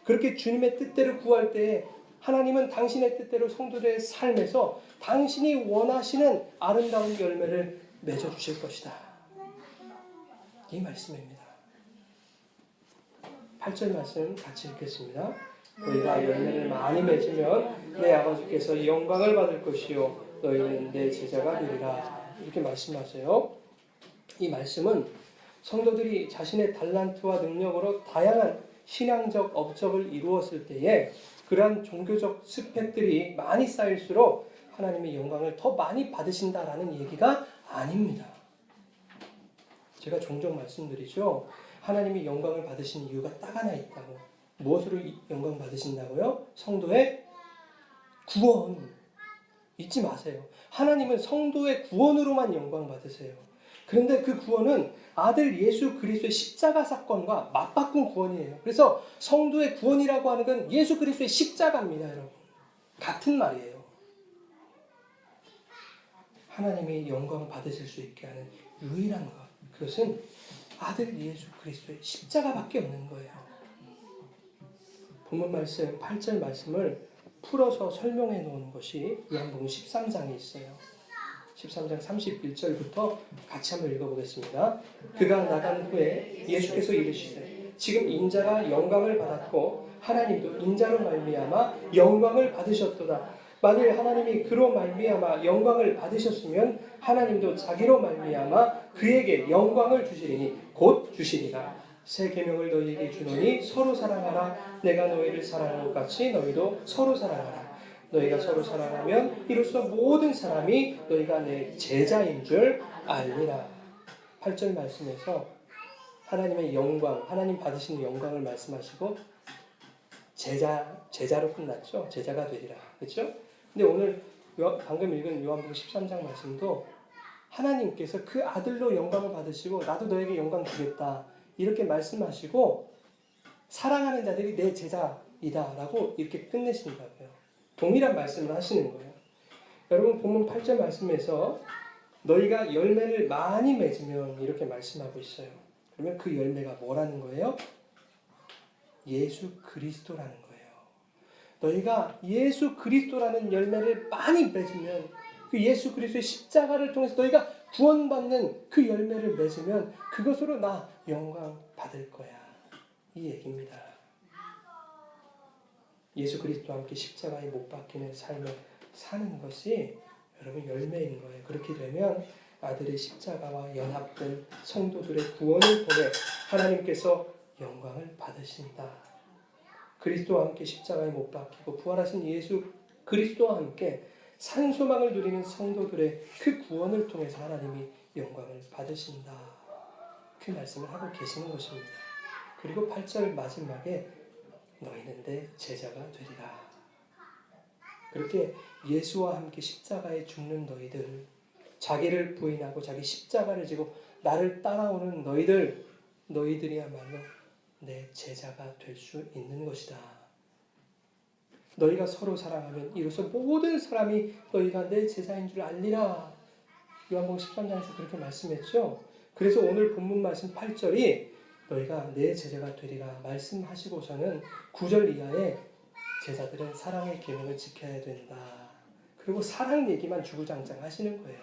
그렇게 주님의 뜻대로 구할 때에 하나님은 당신의 뜻대로 성도들의 삶에서 당신이 원하시는 아름다운 열매를 맺어주실 것이다. 이 말씀입니다. 8절 말씀 같이 읽겠습니다. 너희가 열매를 많이 맺으면 내 아버지께서 영광을 받을 것이요 너희는 내 제자가 되리라. 이렇게 말씀하세요. 이 말씀은 성도들이 자신의 달란트와 능력으로 다양한 신앙적 업적을 이루었을 때에 그러한 종교적 스펙들이 많이 쌓일수록 하나님의 영광을 더 많이 받으신다라는 얘기가 아닙니다. 제가 종종 말씀드리죠. 하나님이 영광을 받으신 이유가 딱 하나 있다고. 무엇으로 영광 받으신다고요? 성도의 구원. 잊지 마세요. 하나님은 성도의 구원으로만 영광 받으세요. 그런데 그 구원은 아들 예수 그리스도의 십자가 사건과 맞바꾼 구원이에요. 그래서 성도의 구원이라고 하는 건 예수 그리스도의 십자가입니다, 여러분. 같은 말이에요. 하나님이 영광 받으실 수 있게 하는 유일한 것. 그것은 아들 예수 그리스도의 십자가밖에 없는 거예요. 본문 말씀 8절 말씀을 풀어서 설명해 놓은 것이 요한복음 13장에 있어요. 13장 31절부터 같이 한번 읽어보겠습니다. 그가 나간 후에 예수께서 이르시되 지금 인자가 영광을 받았고 하나님도 인자로 말미암아 영광을 받으셨도다. 만일 하나님이 그로 말미암아 영광을 받으셨으면 하나님도 자기로 말미암아 그에게 영광을 주시리니 곧 주시리라. 새 계명을 너희에게 주노니 서로 사랑하라. 내가 너희를 사랑한 것 같이 너희도 서로 사랑하라. 너희가 서로 사랑하면 이로써 모든 사람이 너희가 내 제자인 줄 알리라. 8절 말씀에서 하나님의 영광, 하나님 받으시는 영광을 말씀하시고 제자로 끝났죠. 제자가 되리라. 그렇죠? 근데 오늘 방금 읽은 요한복음 13장 말씀도 하나님께서 그 아들로 영광을 받으시고 나도 너에게 영광 주겠다. 이렇게 말씀하시고 사랑하는 자들이 내 제자이다 라고 이렇게 끝내신다고요. 동일한 말씀을 하시는 거예요. 여러분 본문 8절 말씀에서 너희가 열매를 많이 맺으면 이렇게 말씀하고 있어요. 그러면 그 열매가 뭐라는 거예요? 예수 그리스도라는 거예요. 너희가 예수 그리스도라는 열매를 많이 맺으면 그 예수 그리스도의 십자가를 통해서 너희가 구원받는 그 열매를 맺으면 그것으로 나 영광 받을 거야. 이 얘기입니다. 예수 그리스도와 함께 십자가에 못 박히는 삶을 사는 것이 여러분 열매인 거예요. 그렇게 되면 아들의 십자가와 연합된 성도들의 구원을 통해 하나님께서 영광을 받으신다. 그리스도와 함께 십자가에 못 박히고 부활하신 예수 그리스도와 함께 산소망을 누리는 성도들의 그 구원을 통해서 하나님이 영광을 받으신다. 그 말씀을 하고 계시는 것입니다. 그리고 8절 마지막에 너희는 내 제자가 되리라. 그렇게 예수와 함께 십자가에 죽는 너희들, 자기를 부인하고 자기 십자가를 지고 나를 따라오는 너희들이야말로 내 제자가 될 수 있는 것이다. 너희가 서로 사랑하면 이로써 모든 사람이 너희가 내 제자인 줄 알리라. 요한복음 13장에서 그렇게 말씀했죠. 그래서 오늘 본문 말씀 8절이 너희가 내 제자가 되리라 말씀하시고서는 9절 이하에 제자들은 사랑의 계명을 지켜야 된다. 그리고 사랑 얘기만 주구장창 하시는 거예요.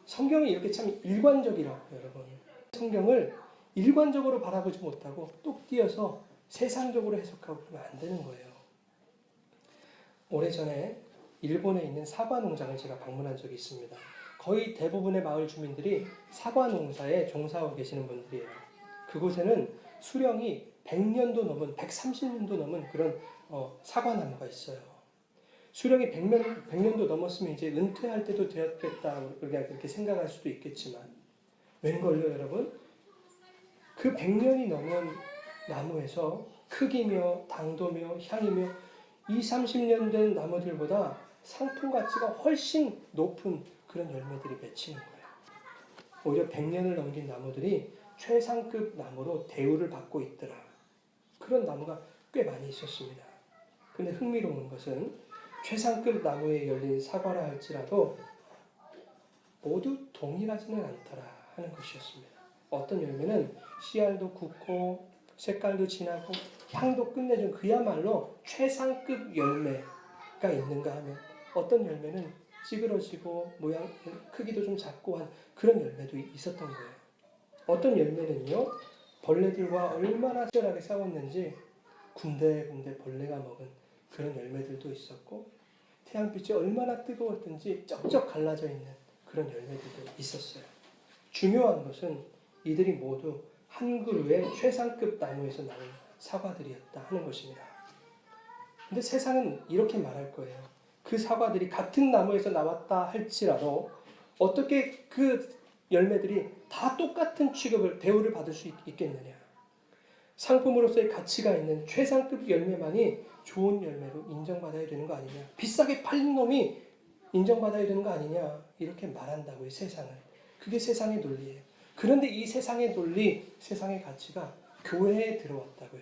성경이 이렇게 참 일관적이라고 여러분. 성경을 일관적으로 바라보지 못하고 똑 띄어서 세상적으로 해석하고 그러면 안 되는 거예요. 오래전에 일본에 있는 사과 농장을 제가 방문한 적이 있습니다. 거의 대부분의 마을 주민들이 사과 농사에 종사하고 계시는 분들이에요. 그곳에는 수령이 100년도 넘은 130년도 넘은 그런 사과나무가 있어요. 수령이 100년도 넘었으면 이제 은퇴할 때도 되었겠다 우리가 그렇게 생각할 수도 있겠지만 웬걸요 여러분? 그 100년이 넘은 나무에서 크기며 당도며 향이며 20-30년 된 나무들보다 상품 가치가 훨씬 높은 그런 열매들이 맺히는 거예요. 오히려 100년을 넘긴 나무들이 최상급 나무로 대우를 받고 있더라. 그런 나무가 꽤 많이 있었습니다. 근데 흥미로운 것은 최상급 나무에 열린 사과라 할지라도 모두 동일하지는 않더라 하는 것이었습니다. 어떤 열매는 씨알도 굵고 색깔도 진하고 향도 끝내준 그야말로 최상급 열매가 있는가 하면 어떤 열매는 찌그러지고 모양 크기도 좀 작고 한 그런 열매도 있었던 거예요. 어떤 열매는요 벌레들과 얼마나 치열하게 싸웠는지 군데군데 벌레가 먹은 그런 열매들도 있었고 태양빛이 얼마나 뜨거웠든지 쩍쩍 갈라져 있는 그런 열매들도 있었어요. 중요한 것은 이들이 모두 한 그루의 최상급 나무에서 나온 사과들이었다 하는 것입니다. 근데 세상은 이렇게 말할 거예요. 그 사과들이 같은 나무에서 나왔다 할지라도 어떻게 그 열매들이 다 똑같은 취급을, 대우를 받을 수 있겠느냐. 상품으로서의 가치가 있는 최상급 열매만이 좋은 열매로 인정받아야 되는 거 아니냐. 비싸게 팔린 놈이 인정받아야 되는 거 아니냐. 이렇게 말한다고요, 세상은. 그게 세상의 논리예요. 그런데 이 세상의 논리, 세상의 가치가 교회에 들어왔다고요.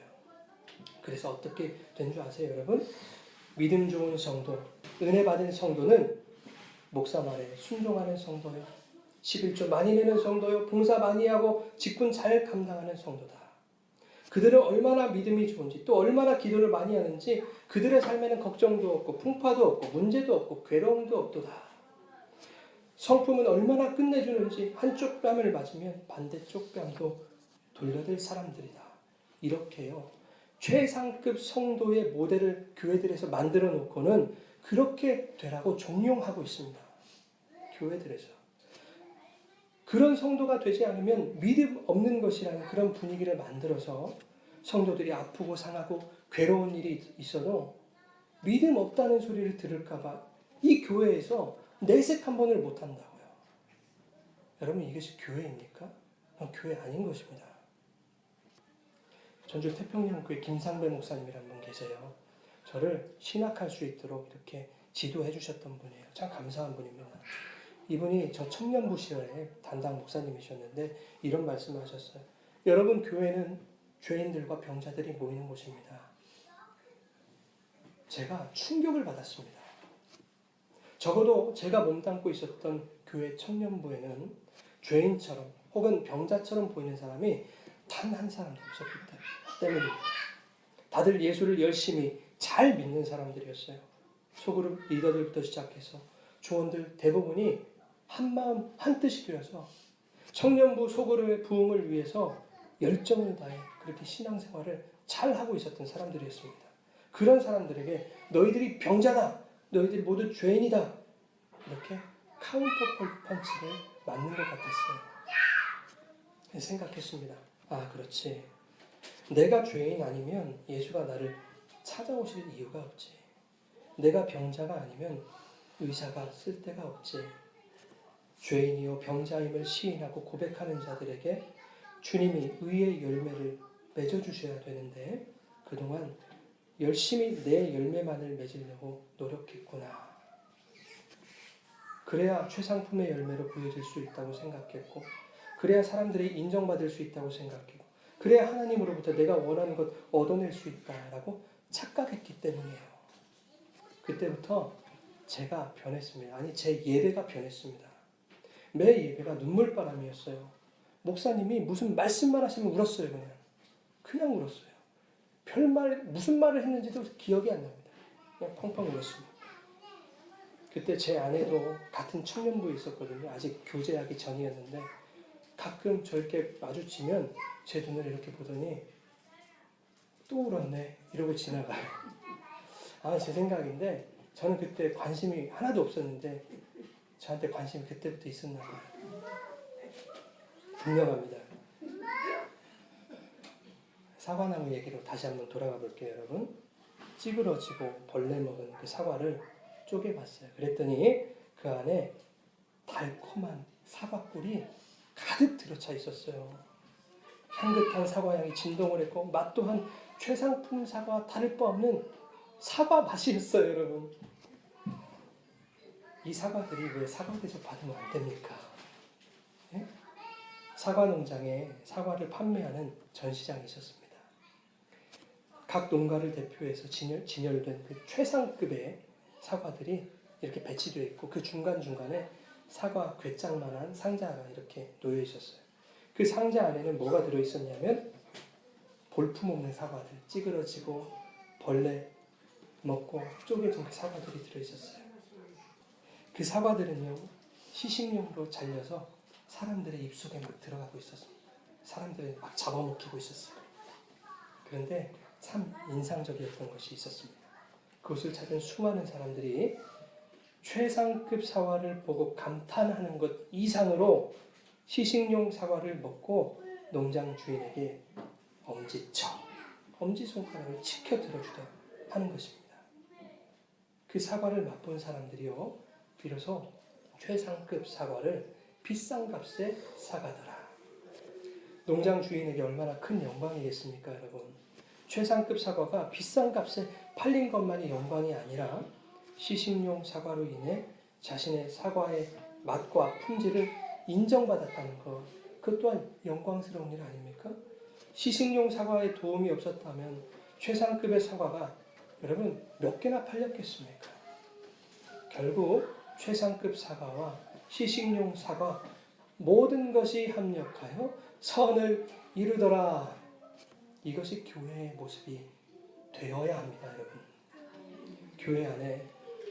그래서 어떻게 된 줄 아세요, 여러분? 믿음 좋은 성도, 은혜 받은 성도는 목사 말에 순종하는 성도요. 11조 많이 내는 성도요. 봉사 많이 하고 직분 잘 감당하는 성도다. 그들은 얼마나 믿음이 좋은지 또 얼마나 기도를 많이 하는지 그들의 삶에는 걱정도 없고 풍파도 없고 문제도 없고 괴로움도 없도다. 성품은 얼마나 끝내주는지 한쪽 뺨을 맞으면 반대쪽 뺨도 돌려댈 사람들이다. 이렇게요. 최상급 성도의 모델을 교회들에서 만들어 놓고는 그렇게 되라고 종용하고 있습니다. 교회들에서. 그런 성도가 되지 않으면 믿음 없는 것이라는 그런 분위기를 만들어서 성도들이 아프고 상하고 괴로운 일이 있어도 믿음 없다는 소리를 들을까 봐 이 교회에서 내색 한 번을 못 한다고요. 여러분 이것이 교회입니까? 교회 아닌 것입니다. 전주 태평양교회 김상배 목사님이라는 분 계세요. 저를 신학할 수 있도록 이렇게 지도해 주셨던 분이에요. 참 감사한 분입니다. 이분이 저 청년부 시절에 담당 목사님이셨는데 이런 말씀을 하셨어요. 여러분 교회는 죄인들과 병자들이 모이는 곳입니다. 제가 충격을 받았습니다. 적어도 제가 몸담고 있었던 교회 청년부에는 죄인처럼 혹은 병자처럼 보이는 사람이 단 한 사람도 없었기 때문입니다. 다들 예수를 열심히 잘 믿는 사람들이었어요. 소그룹 리더들부터 시작해서 조원들 대부분이 한마음 한뜻이 되어서 청년부 소그룹의 부흥을 위해서 열정을 다해 그렇게 신앙생활을 잘 하고 있었던 사람들이었습니다. 그런 사람들에게 너희들이 병자다, 너희들이 모두 죄인이다, 이렇게 카운터 펀치를 맞는 것 같았어요. 생각했습니다. 아, 그렇지. 내가 죄인 아니면 예수가 나를 찾아오실 이유가 없지. 내가 병자가 아니면 의사가 쓸 데가 없지. 죄인이요 병자임을 시인하고 고백하는 자들에게 주님이 의의 열매를 맺어주셔야 되는데 그동안 열심히 내 열매만을 맺으려고 노력했구나. 그래야 최상품의 열매로 보여질 수 있다고 생각했고, 그래야 사람들이 인정받을 수 있다고 생각했고, 그래야 하나님으로부터 내가 원하는 것 얻어낼 수 있다라고 착각했기 때문이에요. 그때부터 제가 변했습니다. 아니, 제 예배가 변했습니다. 매 예배가 눈물바람이었어요. 목사님이 무슨 말씀만 하시면 울었어요. 그냥 울었어요. 별말, 무슨 말을 했는지도 기억이 안 납니다. 그냥 펑펑 울었습니다. 그때 제 아내도 같은 청년부에 있었거든요. 아직 교제하기 전이었는데 가끔 저렇게 마주치면 제 눈을 이렇게 보더니 또 울었네 이러고 지나가요. 아마 제 생각인데 저는 그때 관심이 하나도 없었는데 저한테 관심이 그때부터 있었나 봐요. 분명합니다. 사과나무 얘기로 다시 한번 돌아가 볼게요, 여러분. 찌그러지고 벌레 먹은 그 사과를 쪼개봤어요. 그랬더니 그 안에 달콤한 사과꿀이 가득 들어차 있었어요. 향긋한 사과향이 진동을 했고 맛 또한 최상품 사과와 다를 바 없는 사과 맛이었어요, 여러분. 이 사과들이 왜 사과 대접 받으면 안 됩니까? 예? 사과 농장에 사과를 판매하는 전시장이 있었습니다. 각 농가를 대표해서 진열된 그 최상급의 사과들이 이렇게 배치되어 있고 그 중간중간에 사과 괴짝만한 상자가 이렇게 놓여 있었어요. 그 상자 안에는 뭐가 들어있었냐면 볼품없는 사과들, 찌그러지고 벌레 먹고 쪼개진 그 사과들이 들어있었어요. 그 사과들은요, 시식용으로 잘려서 사람들의 입속에 막 들어가고 있었습니다. 사람들이 막 잡아먹히고 있었어요. 그런데 참 인상적이었던 것이 있었습니다. 그것을 찾은 수많은 사람들이 최상급 사과를 보고 감탄하는 것 이상으로 시식용 사과를 먹고 농장 주인에게 엄지손가락을 치켜 들어주다 하는 것입니다. 그 사과를 맛본 사람들이요, 비로소 최상급 사과를 비싼 값에 사가더라. 농장 주인에게 얼마나 큰 영광이겠습니까, 여러분? 최상급 사과가 비싼 값에 팔린 것만이 영광이 아니라 시식용 사과로 인해 자신의 사과의 맛과 품질을 인정받았다는 것, 그것 또한 영광스러운 일 아닙니까? 시식용 사과에 도움이 없었다면 최상급의 사과가 여러분 몇 개나 팔렸겠습니까? 결국 최상급 사과와 시식용 사과 모든 것이 합력하여 선을 이루더라. 이것이 교회의 모습이 되어야 합니다, 여러분. 교회 안에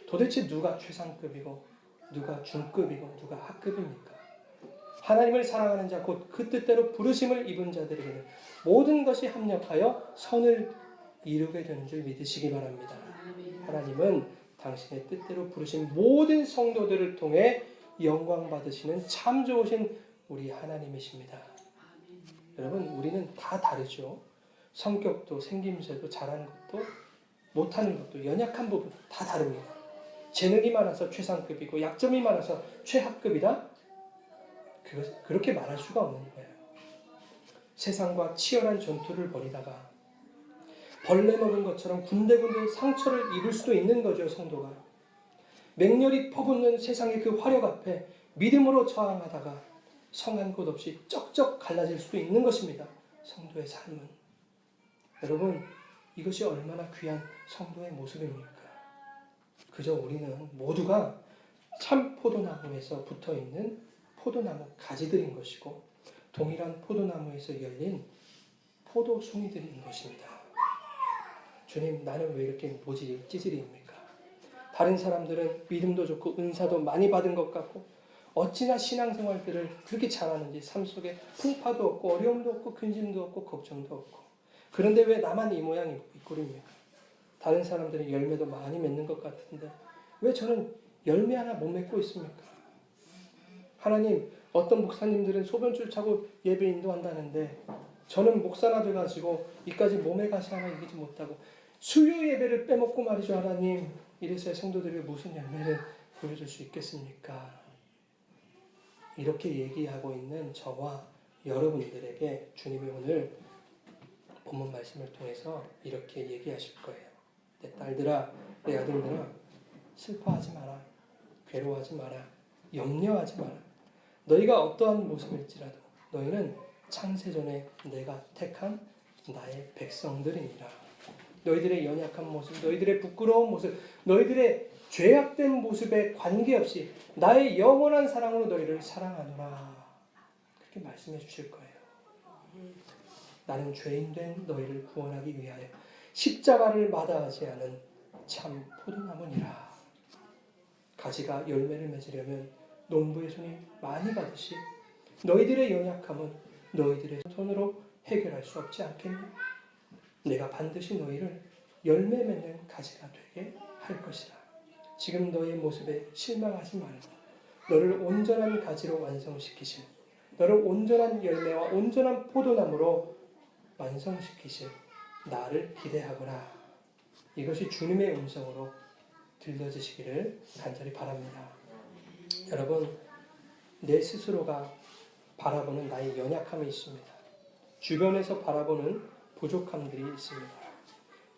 도대체 누가 최상급이고 누가 중급이고 누가 하급입니까? 하나님을 사랑하는 자, 곧 그 뜻대로 부르심을 입은 자들에게는 모든 것이 합력하여 선을 이루게 되는 줄 믿으시기 바랍니다. 하나님은 당신의 뜻대로 부르신 모든 성도들을 통해 영광 받으시는 참 좋으신 우리 하나님이십니다. 여러분, 우리는 다 다르죠. 성격도 생김새도 잘하는 것도 못하는 것도 연약한 부분 다 다릅니다. 재능이 많아서 최상급이고 약점이 많아서 최하급이다? 그렇게 말할 수가 없는 거예요. 세상과 치열한 전투를 벌이다가 벌레 먹은 것처럼 군데군데 상처를 입을 수도 있는 거죠, 성도가. 맹렬히 퍼붓는 세상의 그 화력 앞에 믿음으로 저항하다가 성한 곳 없이 쩍쩍 갈라질 수도 있는 것입니다. 성도의 삶은. 여러분, 이것이 얼마나 귀한 성도의 모습입니까? 그저 우리는 모두가 참 포도나무에서 붙어있는 포도나무 가지들인 것이고 동일한 포도나무에서 열린 포도송이들인 것입니다. 주님, 나는 왜 이렇게 모질이 찌질입니까? 다른 사람들은 믿음도 좋고 은사도 많이 받은 것 같고 어찌나 신앙생활들을 그렇게 잘하는지 삶 속에 풍파도 없고 어려움도 없고 근심도 없고 걱정도 없고 그런데 왜 나만 이 모양 이 꼴입니까? 다른 사람들은 열매도 많이 맺는 것 같은데 왜 저는 열매 하나 못 맺고 있습니까? 하나님, 어떤 목사님들은 소변줄 차고 예배 인도한다는데 저는 목사나 돼가지고 이까지 몸에 가시 하나 이기지 못하고 수요 예배를 빼먹고 말이죠. 하나님, 이래서야 성도들이 무슨 열매를 보여줄 수 있겠습니까? 이렇게 얘기하고 있는 저와 여러분들에게 주님이 오늘 본문 말씀을 통해서 이렇게 얘기하실 거예요. 내 딸들아, 내 아들들아, 슬퍼하지 마라. 괴로워하지 마라. 염려하지 마라. 너희가 어떠한 모습일지라도 너희는 창세전에 내가 택한 나의 백성들이니라. 너희들의 연약한 모습, 너희들의 부끄러운 모습, 너희들의 죄악된 모습에 관계없이 나의 영원한 사랑으로 너희를 사랑하노라. 그렇게 말씀해 주실 거예요. 나는 죄인된 너희를 구원하기 위하여 십자가를 마다하지 않은 참 포도나무니라. 가지가 열매를 맺으려면 농부의 손이 많이 가듯이 너희들의 연약함은 너희들의 손으로 해결할 수 없지 않겠니? 내가 반드시 너희를 열매 맺는 가지가 되게 할 것이라. 지금 너의 모습에 실망하지 말고 너를 온전한 가지로 완성시키실, 너를 온전한 열매와 온전한 포도나무로 완성시키실 나를 기대하거라. 이것이 주님의 음성으로 들려지시기를 간절히 바랍니다. 여러분, 내 스스로가 바라보는 나의 연약함이 있습니다. 주변에서 바라보는 부족함들이 있습니다.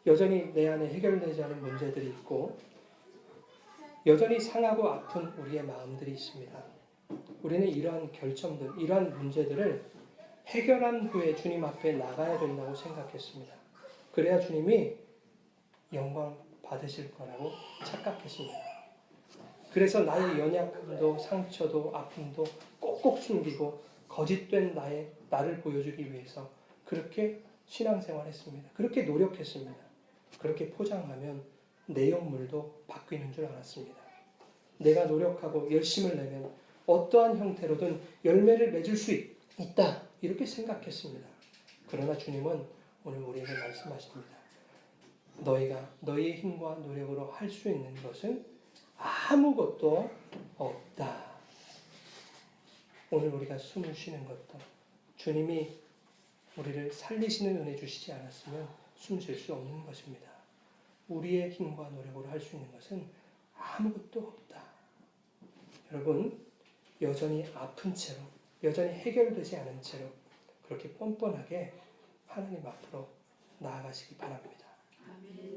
여전히 내 안에 해결되지 않은 문제들이 있고 여전히 상하고 아픈 우리의 마음들이 있습니다. 우리는 이러한 결점들, 이러한 문제들을 해결한 후에 주님 앞에 나가야 된다고 생각했습니다. 그래야 주님이 영광 받으실 거라고 착각했습니다. 그래서 나의 연약함도 상처도 아픔도 꼭꼭 숨기고 거짓된 나를 보여주기 위해서 그렇게 신앙생활했습니다. 그렇게 노력했습니다. 그렇게 포장하면 내용물도 바뀌는 줄 알았습니다. 내가 노력하고 열심을 내면 어떠한 형태로든 열매를 맺을 수 있다. 이렇게 생각했습니다. 그러나 주님은 오늘 우리에게 말씀하십니다. 너희가 너희의 힘과 노력으로 할 수 있는 것은 아무것도 없다. 오늘 우리가 숨을 쉬는 것도 주님이 우리를 살리시는 은혜 주시지 않았으면 숨 쉴 수 없는 것입니다. 우리의 힘과 노력으로 할 수 있는 것은 아무것도 없다. 여러분, 여전히 아픈 채로, 여전히 해결되지 않은 채로 그렇게 뻔뻔하게 하나님 앞으로 나아가시기 바랍니다.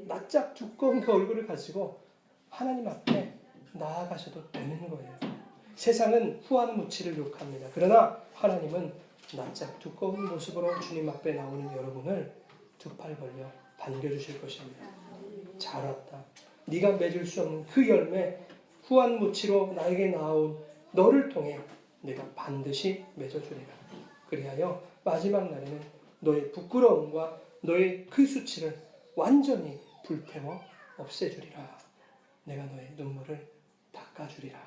낯짝 두꺼운 그 얼굴을 가지고 하나님 앞에 나아가셔도 되는 거예요. 세상은 후한 무치를 욕합니다. 그러나 하나님은 낯짝 두꺼운 모습으로 주님 앞에 나오는 여러분을 두 팔 벌려 반겨주실 것입니다. 잘 왔다. 네가 맺을 수 없는 그 열매, 후한 무치로 나에게 나온 너를 통해 내가 반드시 맺어주리라. 그리하여 마지막 날에는 너의 부끄러움과 너의 그 수치를 완전히 불태워 없애주리라. 내가 너의 눈물을 닦아주리라.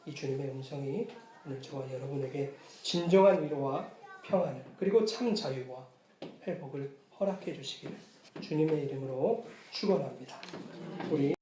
이 주님의 음성이 오늘 저와 여러분에게 진정한 위로와 평안을 그리고 참 자유와 회복을 허락해 주시기를 주님의 이름으로 축원합니다. 우리